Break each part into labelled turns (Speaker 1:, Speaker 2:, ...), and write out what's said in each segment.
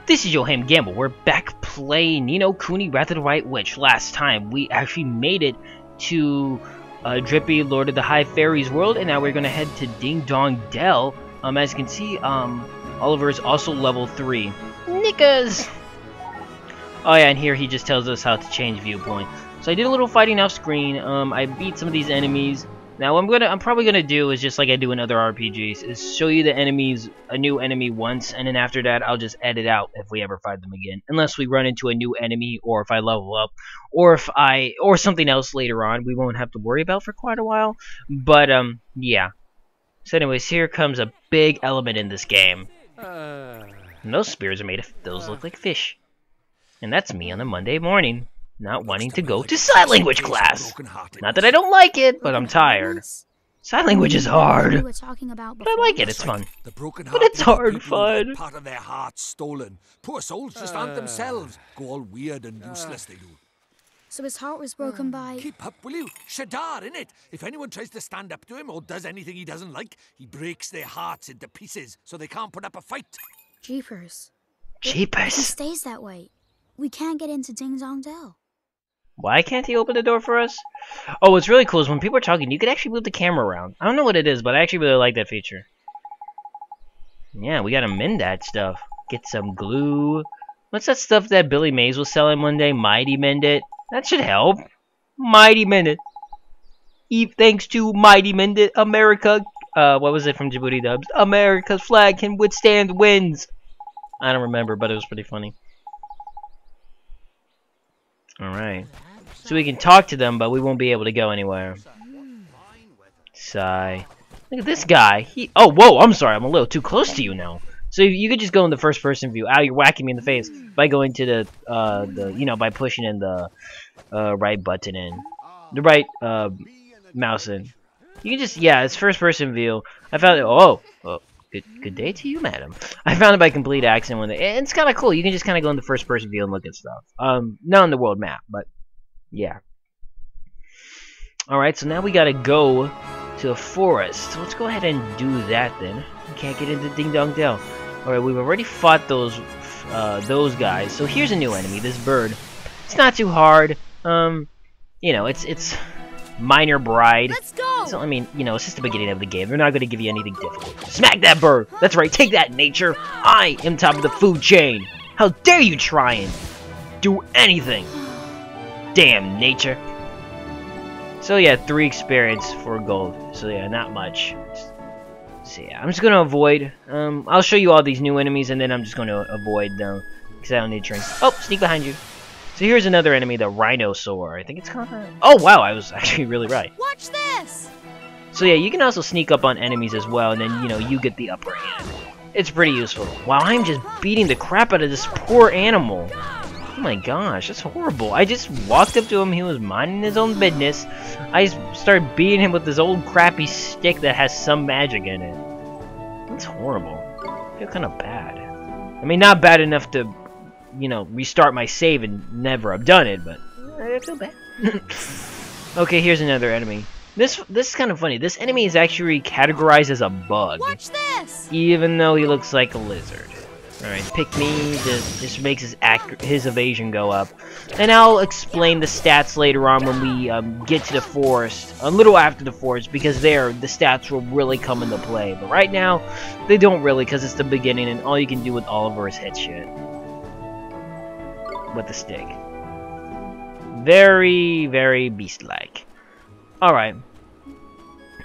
Speaker 1: This is Yohhamgambal. We're back playing, Kuni, Wrath of the White Witch. Last time, we actually made it to Drippy, Lord of the High Fairies world, and now we're gonna head to Ding Dong Dell. As you can see, Oliver is also level 3. Knickers! Oh yeah, and here he just tells us how to change viewpoint. So I did a little fighting off screen. I beat some of these enemies. Now what I'm probably gonna do is just like I do in other RPGs, is show you the enemies, a new enemy once, and then after that I'll just edit out if we ever fight them again, unless we run into a new enemy, or if I level up, or something else later on we won't have to worry about for quite a while. But yeah. So anyways, here comes a big element in this game. And those spears are made of, those look like fish, and that's me on a Monday morning. Not wanting to go to sign language class. Not that I don't like it, but I'm tired. Sign language is hard, but I like it. It's fun. But it's hard fun.
Speaker 2: Part of their hearts stolen. Poor souls just aren't themselves. Go all weird and useless, they do.
Speaker 3: So his heart was broken by...
Speaker 2: Keep up, will you? Shadar, innit? If anyone tries to stand up to him or does anything he doesn't like, he breaks their hearts into pieces so they can't put up a fight.
Speaker 3: Jeepers.
Speaker 1: Jeepers.
Speaker 3: He stays that way. We can't get into Ding Dong Dell.
Speaker 1: Why can't he open the door for us? Oh, what's really cool is when people are talking, you can actually move the camera around. I don't know what it is, but I actually really like that feature. Yeah, we gotta mend that stuff. Get some glue. What's that stuff that Billy Mays was selling one day? Mighty Mend It? That should help. Mighty Mend It. Thanks to Mighty Mend It, America... what was it from Djibouti Dubs? America's flag can withstand winds. I don't remember, but it was pretty funny. Alright. So we can talk to them, but we won't be able to go anywhere. Sigh. Look at this guy. Oh, whoa, I'm sorry. I'm a little too close to you now. So you could just go in the first person view. Ow, you're whacking me in the face. By going to by pushing in the right button in. The right mouse in. You can just, yeah, it's first person view. I found it. Oh, good day to you, madam. I found it by complete accident one day. And it's kind of cool. You can just kind of go in the first person view and look at stuff. Not on the world map, but yeah. Alright, so now we gotta go to a forest. So let's go ahead and do that then. We can't get into Ding Dong Dell. Alright, we've already fought those guys. So here's a new enemy, this bird. It's not too hard. It's minor bride.
Speaker 3: Let's go!
Speaker 1: So, I mean, it's just the beginning of the game. They're not going to give you anything difficult. Smack that bird! That's right, take that, nature! I am top of the food chain! How dare you try and do anything! Damn, nature! So yeah, 3 experience for gold. So yeah, not much. So yeah, I'm just going to avoid. I'll show you all these new enemies, and then I'm just going to avoid them. Because I don't need drinks. Oh, sneak behind you. So here's another enemy, the Rhinosaur. I think it's called that. Oh wow, I was actually really right.
Speaker 3: Watch this!
Speaker 1: So yeah, you can also sneak up on enemies as well, and then, you get the upper hand. It's pretty useful. Wow, I'm just beating the crap out of this poor animal. Oh my gosh, that's horrible. I just walked up to him, he was minding his own business. I started beating him with this old crappy stick that has some magic in it. That's horrible. I feel kind of bad. I mean, not bad enough to... restart my save and never have done it, but I feel bad. Okay, here's another enemy. This is kind of funny. This enemy is actually categorized as a bug.
Speaker 3: Watch this! Even
Speaker 1: though he looks like a lizard. Alright, pick me. This makes his evasion go up. And I'll explain the stats later on when we get to the forest. A little after the forest, because there, the stats will really come into play. But right now, they don't really, because it's the beginning, and all you can do with Oliver is hit shit with the stick. Very, very beast-like. Alright.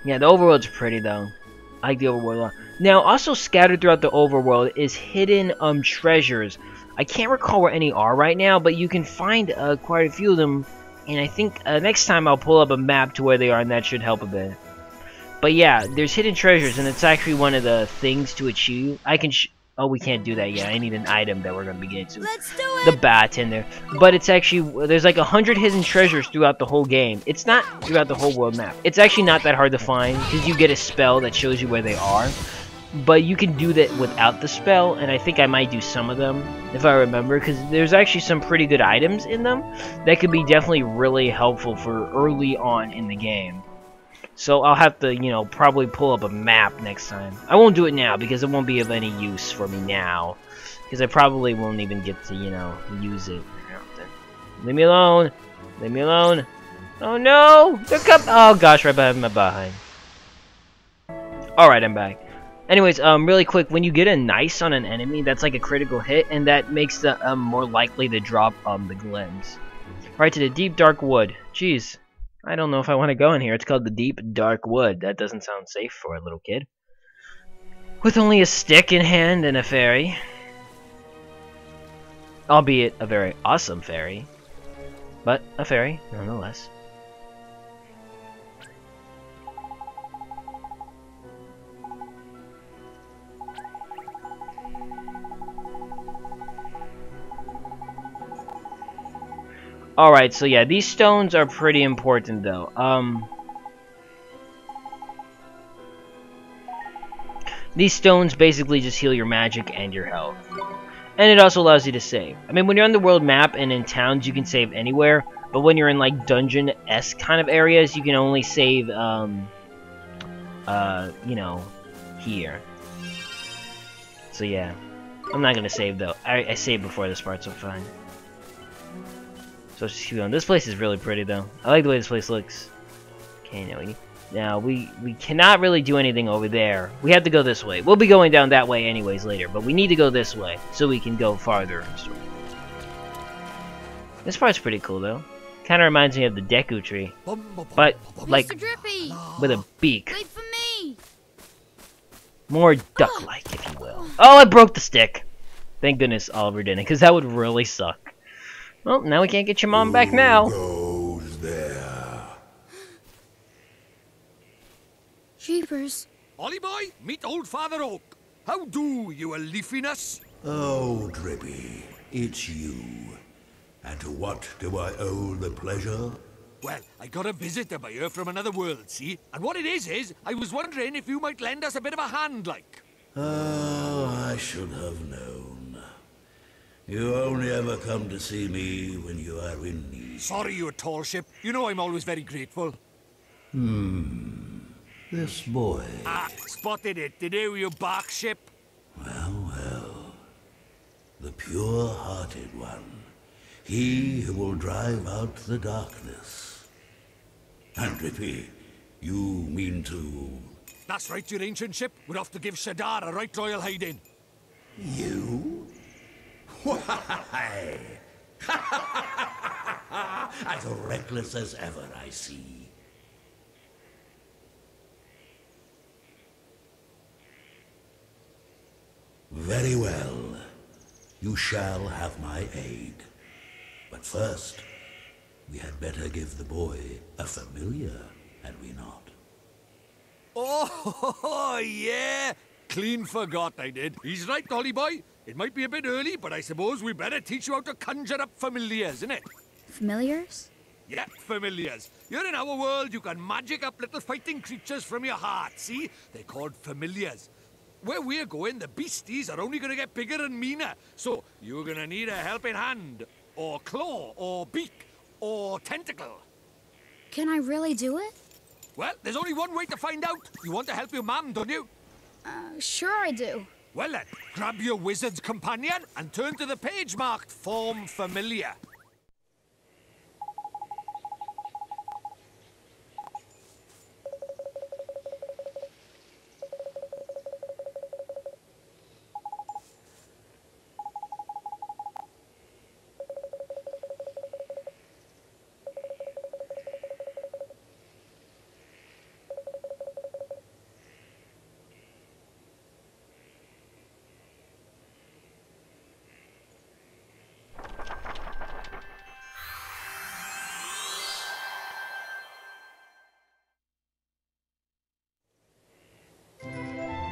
Speaker 1: Yeah, the overworld's pretty, though. I like the overworld a lot. Now, also scattered throughout the overworld is hidden treasures. I can't recall where any are right now, but you can find quite a few of them. And I think next time I'll pull up a map to where they are, and that should help a bit. But yeah, there's hidden treasures, and it's actually one of the things to achieve. Oh, we can't do that yet. I need an item that we're going to be getting to.
Speaker 3: Let's do it!
Speaker 1: The bat in there. But it's actually... There's like 100 hidden treasures throughout the whole game. It's not throughout the whole world map. It's actually not that hard to find, because you get a spell that shows you where they are. But you can do that without the spell, and I think I might do some of them, if I remember, because there's actually some pretty good items in them that could be definitely really helpful for early on in the game. So I'll have to, probably pull up a map next time. I won't do it now because it won't be of any use for me now. Because I probably won't even get to, you know, use it. Leave me alone! Leave me alone! Oh no! They're oh gosh, right behind my behind. Alright, I'm back. Anyways, really quick, when you get a nice on an enemy, that's like a critical hit, and that makes the more likely to drop the glims. Right to the deep dark wood. Jeez, I don't know if I want to go in here. It's called the deep dark wood. That doesn't sound safe for a little kid. With only a stick in hand and a fairy. Albeit a very awesome fairy. But a fairy, nonetheless. Alright, so yeah, these stones are pretty important though. These stones basically just heal your magic and your health. And it also allows you to save. I mean, when you're on the world map and in towns, you can save anywhere. But when you're in, like, dungeon-esque kind of areas, you can only save, you know, here. So, yeah. I'm not gonna save, though. I saved before this part, so fine. So, let's just keep going. This place is really pretty, though. I like the way this place looks. Okay, now we cannot really do anything over there. We have to go this way. We'll be going down that way anyways later, but we need to go this way so we can go farther and stuff. This part's pretty cool though. Kind of reminds me of the Deku tree, but like with a beak.
Speaker 3: Wait for me.
Speaker 1: More duck-like, if you will. Oh, I broke the stick. Thank goodness Oliver didn't, because that would really suck. Well, now we can't get your mom back now.
Speaker 2: Goes there.
Speaker 3: Jeepers.
Speaker 2: Ollie boy, meet old Father Oak. How do, you a leafiness?
Speaker 4: Oh, Drippy, it's you. And to what do I owe the pleasure?
Speaker 2: Well, I got a visitor by here from another world, see? And what it is, I was wondering if you might lend us a bit of a hand, like.
Speaker 4: Oh, I should have known. You only ever come to see me when you are in need.
Speaker 2: Sorry, you tall ship. You know I'm always very grateful.
Speaker 4: This boy.
Speaker 2: Ah, spotted it. Did you bark ship?
Speaker 4: Well, well. The pure-hearted one. He who will drive out the darkness. And Drippy, you mean to...
Speaker 2: That's right, your ancient ship. We're off to give Shadar a right royal hiding.
Speaker 4: You? Why? As reckless as ever, I see. Very well. You shall have my aid. But first, we had better give the boy a familiar, had we not?
Speaker 2: Oh, yeah. Clean forgot I did. He's right, Ollie boy. It might be a bit early, but I suppose we better teach you how to conjure up familiars, innit?
Speaker 3: Familiars?
Speaker 2: Yep, familiars. Here in our world, you can magic up little fighting creatures from your heart, see? They're called familiars. Where we're going, the beasties are only going to get bigger and meaner. So, you're going to need a helping hand, or claw, or beak, or tentacle.
Speaker 3: Can I really do it?
Speaker 2: Well, there's only one way to find out. You want to help your mum, don't you?
Speaker 3: Sure I do.
Speaker 2: Well then, grab your wizard's companion and turn to the page marked Form Familiar.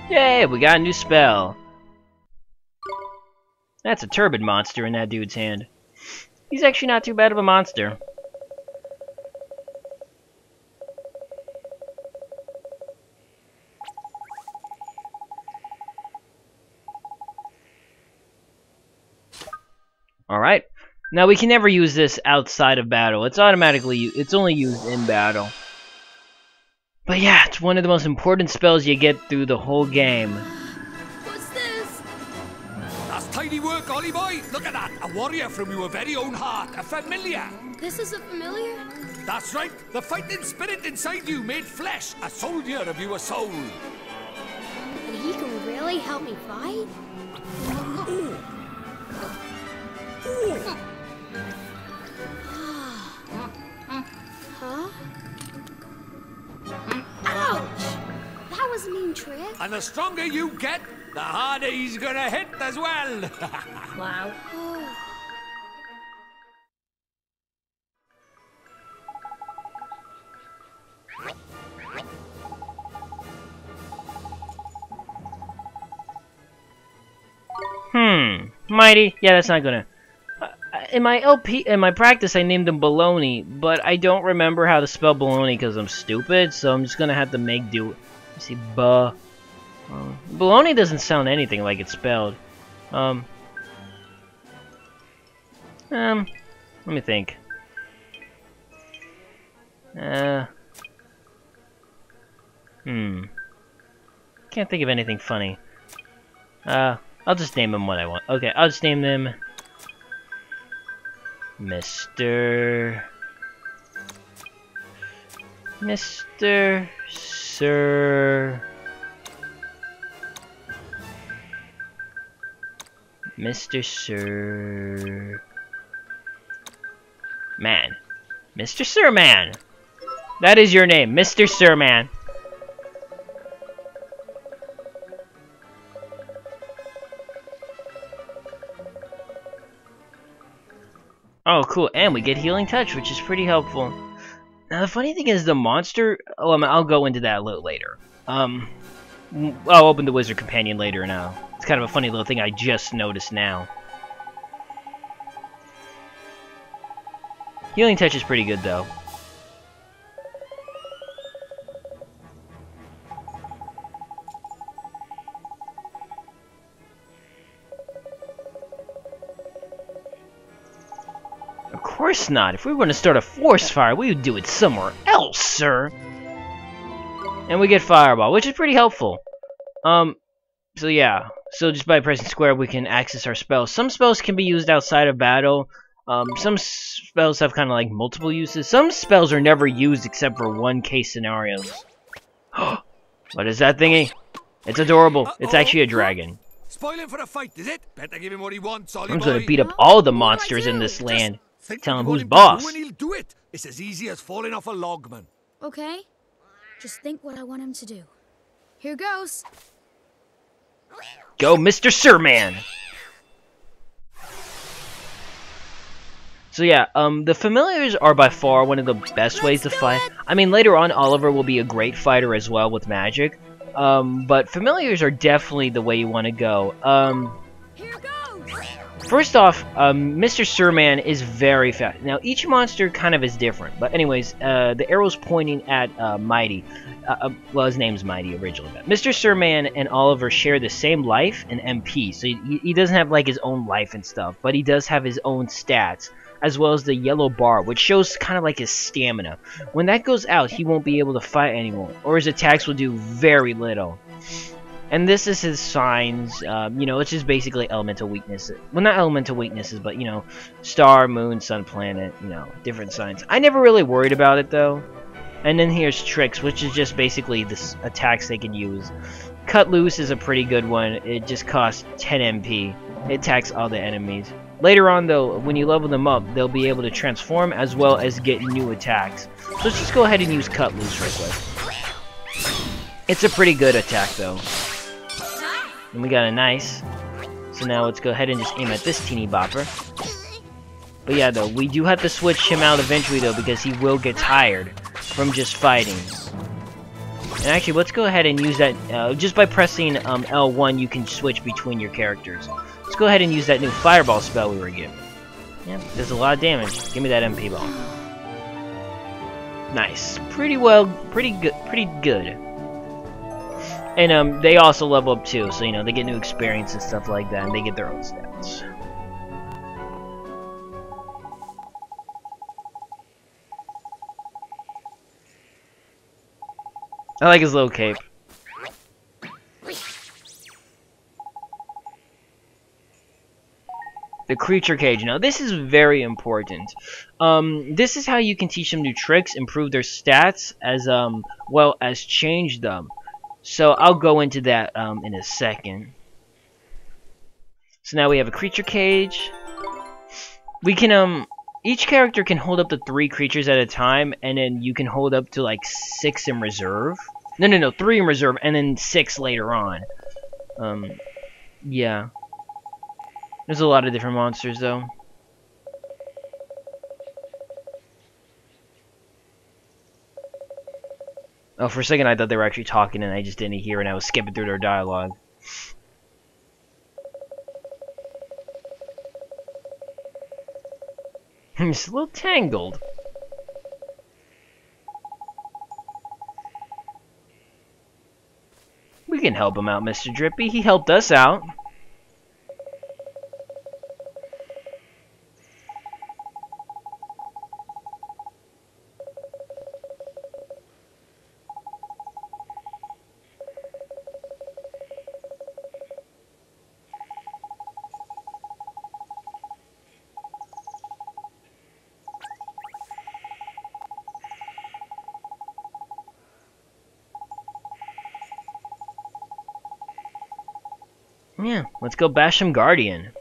Speaker 1: Yay, we got a new spell. That's a turbid monster in that dude's hand. He's actually not too bad of a monster. Alright. Now we can never use this outside of battle. It's only used in battle. But yeah, it's one of the most important spells you get through the whole game.
Speaker 3: What's this?
Speaker 2: That's tidy work. Look, Ollie boy, look at that. A warrior from your very own heart. A familiar.
Speaker 5: This is a familiar?
Speaker 2: That's right. The fighting spirit inside you made flesh. A soldier of your soul.
Speaker 5: And he can really help me fight? Huh? Ouch! That was a mean trick.
Speaker 2: And the stronger you get, the harder he's gonna hit as well.
Speaker 5: Wow.
Speaker 1: Mighty? Yeah, that's not gonna... in my practice, I named him Baloney, but I don't remember how to spell baloney because I'm stupid, so I'm just gonna have to make do... Let's see, baloney doesn't sound anything like it's spelled. Let me think. Can't think of anything funny. I'll just name him what I want. Okay, I'll just name them Mr. Sir... Mr. Sir... Man. Mr. Sir Man! That is your name, Mr. Sir Man. Oh, cool, and we get Healing Touch, which is pretty helpful. Now, the funny thing is, the monster... Oh, I'll go into that a little later. I'll open the Wizard Companion later now. It's kind of a funny little thing I just noticed now. Healing Touch is pretty good, though. Of course not. If we were going to start a forest fire, we would do it somewhere else, sir. And we get Fireball, which is pretty helpful. So yeah. So just by pressing square, we can access our spells. Some spells can be used outside of battle. Some spells have kind of like multiple uses. Some spells are never used except for one-case scenarios. What is that thingy? It's adorable. It's actually a dragon.
Speaker 2: Spoiling for a fight, is it? Better give him what he wants, Ollie
Speaker 1: I'm
Speaker 2: boy.
Speaker 1: gonna beat up all the monsters in this land.
Speaker 2: Think
Speaker 1: Tell him
Speaker 2: what
Speaker 1: who's
Speaker 2: you want
Speaker 1: boss.
Speaker 2: to do and he'll do it. It's as easy as falling off a log, man.
Speaker 3: Okay? Just think what I want him to do. Here goes.
Speaker 1: Go, Mr. Sir Man! So yeah, the familiars are by far one of the best ways to fight. I mean, later on, Oliver will be a great fighter as well with magic. But familiars are definitely the way you want to go.
Speaker 3: Here goes.
Speaker 1: First off, Mr. Sir Man is very fast. Now, each monster kind of is different. But anyways, the arrow's pointing at Mighty. Well, his name's Mighty originally. But Mr. Sir Man and Oliver share the same life and MP. So he doesn't have like his own life and stuff. But he does have his own stats, as well as the yellow bar, which shows kind of like his stamina. When that goes out, he won't be able to fight anymore, or his attacks will do very little. And this is his signs. You know, it's just basically elemental weaknesses. Well, not elemental weaknesses, but, you know, star, moon, sun, planet, you know, different signs. I never really worried about it, though. And then here's tricks, which is just basically the attacks they can use. Cut Loose is a pretty good one. It just costs 10 MP. It attacks all the enemies. Later on, though, when you level them up, they'll be able to transform as well as get new attacks. So let's just go ahead and use Cut Loose real quick. It's a pretty good attack, though. And we got a nice. So now let's go ahead and just aim at this teeny bopper. But yeah, though, we do have to switch him out eventually, though, because he will get tired from just fighting. And actually, let's go ahead and use that. Just by pressing L1, you can switch between your characters. Let's go ahead and use that new Fireball spell we were given. Yeah, does a lot of damage. Give me that MP ball. Nice. Pretty good. And they also level up too, so you know, they get new experience and stuff like that, and they get their own stats. I like his little cape. The creature cage. Now, this is very important. This is how you can teach them new tricks, improve their stats, as well as change them. So I'll go into that in a second. So now we have a creature cage. We can each character can hold up to 3 creatures at a time, and then you can hold up to like 6 in reserve. No, 3 in reserve, and then 6 later on. Yeah. There's a lot of different monsters, though. Oh, for a second I thought they were actually talking, and I just didn't hear, and I was skipping through their dialogue. It's a little tangled. We can help him out, Mr. Drippy. He helped us out. Yeah, let's go bash some Guardian.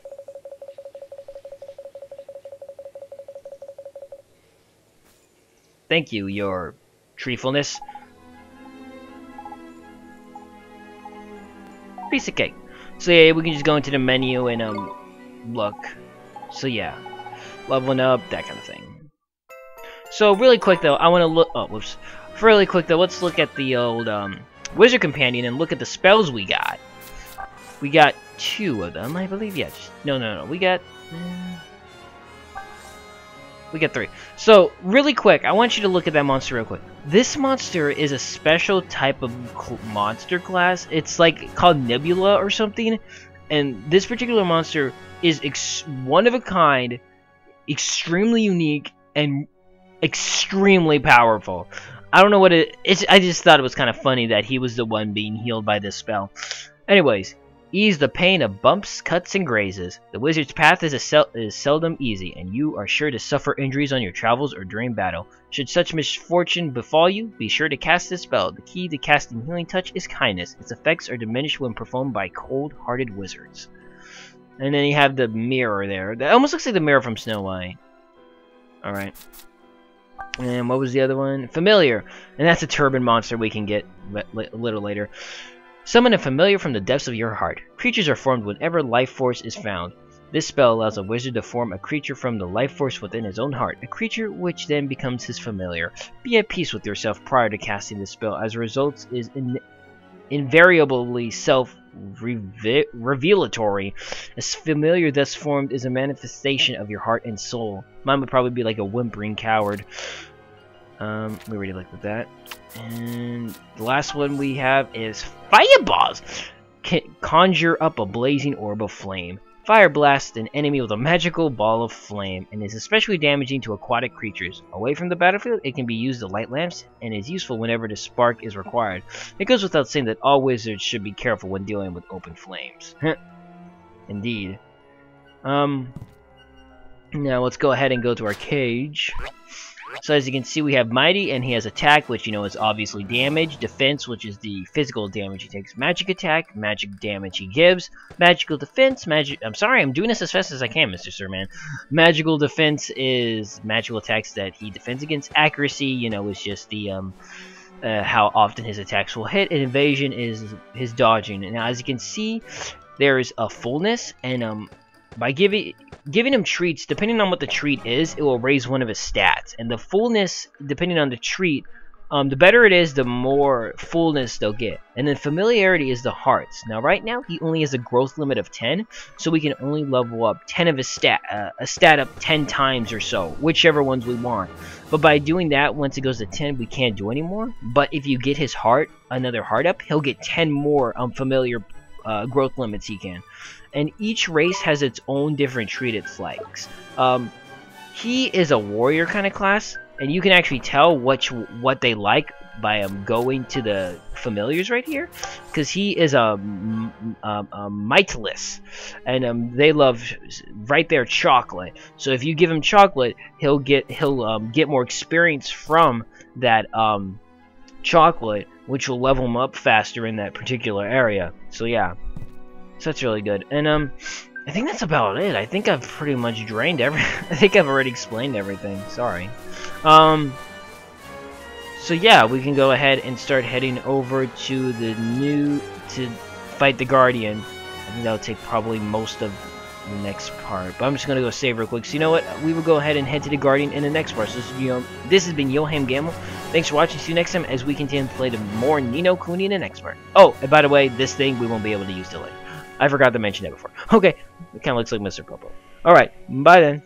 Speaker 1: Thank you, your treefulness. Piece of cake. So yeah, we can just go into the menu and look. So yeah, leveling up, that kind of thing. So really quick though, I want to look. Oh, whoops. Really quick though, let's look at the old Wizard Companion and look at the spells we got. We got 2 of them, I believe. Yes. No. We got 3. So, really quick, I want you to look at that monster real quick. This monster is a special type of monster class. It's like called Nebula or something. And this particular monster is one of a kind, extremely unique, and extremely powerful. I don't know what it is. I just thought it was kind of funny that he was the one being healed by this spell. Anyways. Ease the pain of bumps, cuts, and grazes. The wizard's path is seldom easy, and you are sure to suffer injuries on your travels or during battle. Should such misfortune befall you, be sure to cast this spell. The key to casting Healing Touch is kindness. Its effects are diminished when performed by cold-hearted wizards. And then you have the mirror there. That almost looks like the mirror from Snow White. Alright. And what was the other one? Familiar. And that's a turban monster we can get a little later. Summon a familiar from the depths of your heart. Creatures are formed whenever life force is found. This spell allows a wizard to form a creature from the life force within his own heart, a creature which then becomes his familiar. Be at peace with yourself prior to casting this spell, as a result is invariably self-revelatory. A familiar thus formed is a manifestation of your heart and soul. Mine would probably be like a whimpering coward. We already looked at that. And the last one we have is Fireballs! Conjure up a blazing orb of flame. Fire blasts an enemy with a magical ball of flame, and is especially damaging to aquatic creatures. Away from the battlefield, it can be used to light lamps, and is useful whenever the spark is required. It goes without saying that all wizards should be careful when dealing with open flames. Indeed. Now let's go ahead and go to our cage. So as you can see, we have Mighty, and he has Attack, which, you know, is obviously damage. Defense, which is the physical damage he takes. Magic Attack, magic damage he gives. Magical Defense, I'm sorry, I'm doing this as fast as I can, Mr. Sirman. Magical Defense is magical attacks that he defends against. Accuracy, you know, is just the, how often his attacks will hit. And Evasion is his dodging. And now, as you can see, there is a fullness, and, by giving him treats, depending on what the treat is, it will raise one of his stats. And the fullness, depending on the treat, the better it is, the more fullness they'll get. And then familiarity is the hearts. Now, right now, he only has a growth limit of 10, so we can only level up 10 of his stat, a stat up 10 times or so, whichever ones we want. But by doing that, once it goes to 10, we can't do anymore. But if you get his heart, another heart up, he'll get 10 more familiar growth limits he can. And each race has its own different treat it likes. He is a warrior kind of class, and you can actually tell what they like by going to the familiars right here, because he is a miteless, and they love right there chocolate. So if you give him chocolate, he'll get more experience from that chocolate, which will level him up faster in that particular area. So yeah, so that's really good. And I think that's about it. I think I've pretty much drained I think I've already explained everything. Sorry. So yeah, we can go ahead and start heading over to to fight the Guardian. I think that'll take probably most of the next part. But I'm just gonna go save real quick. So you know what? We will go ahead and head to the Guardian in the next part. So this has been Yohhamgambal. Thanks for watching. See you next time as we continue to play the more Ni no Kuni in the next part. Oh, and by the way, this thing we won't be able to use till later. I forgot to mention that before. Okay, it kind of looks like Mr. Popo. Alright, bye then.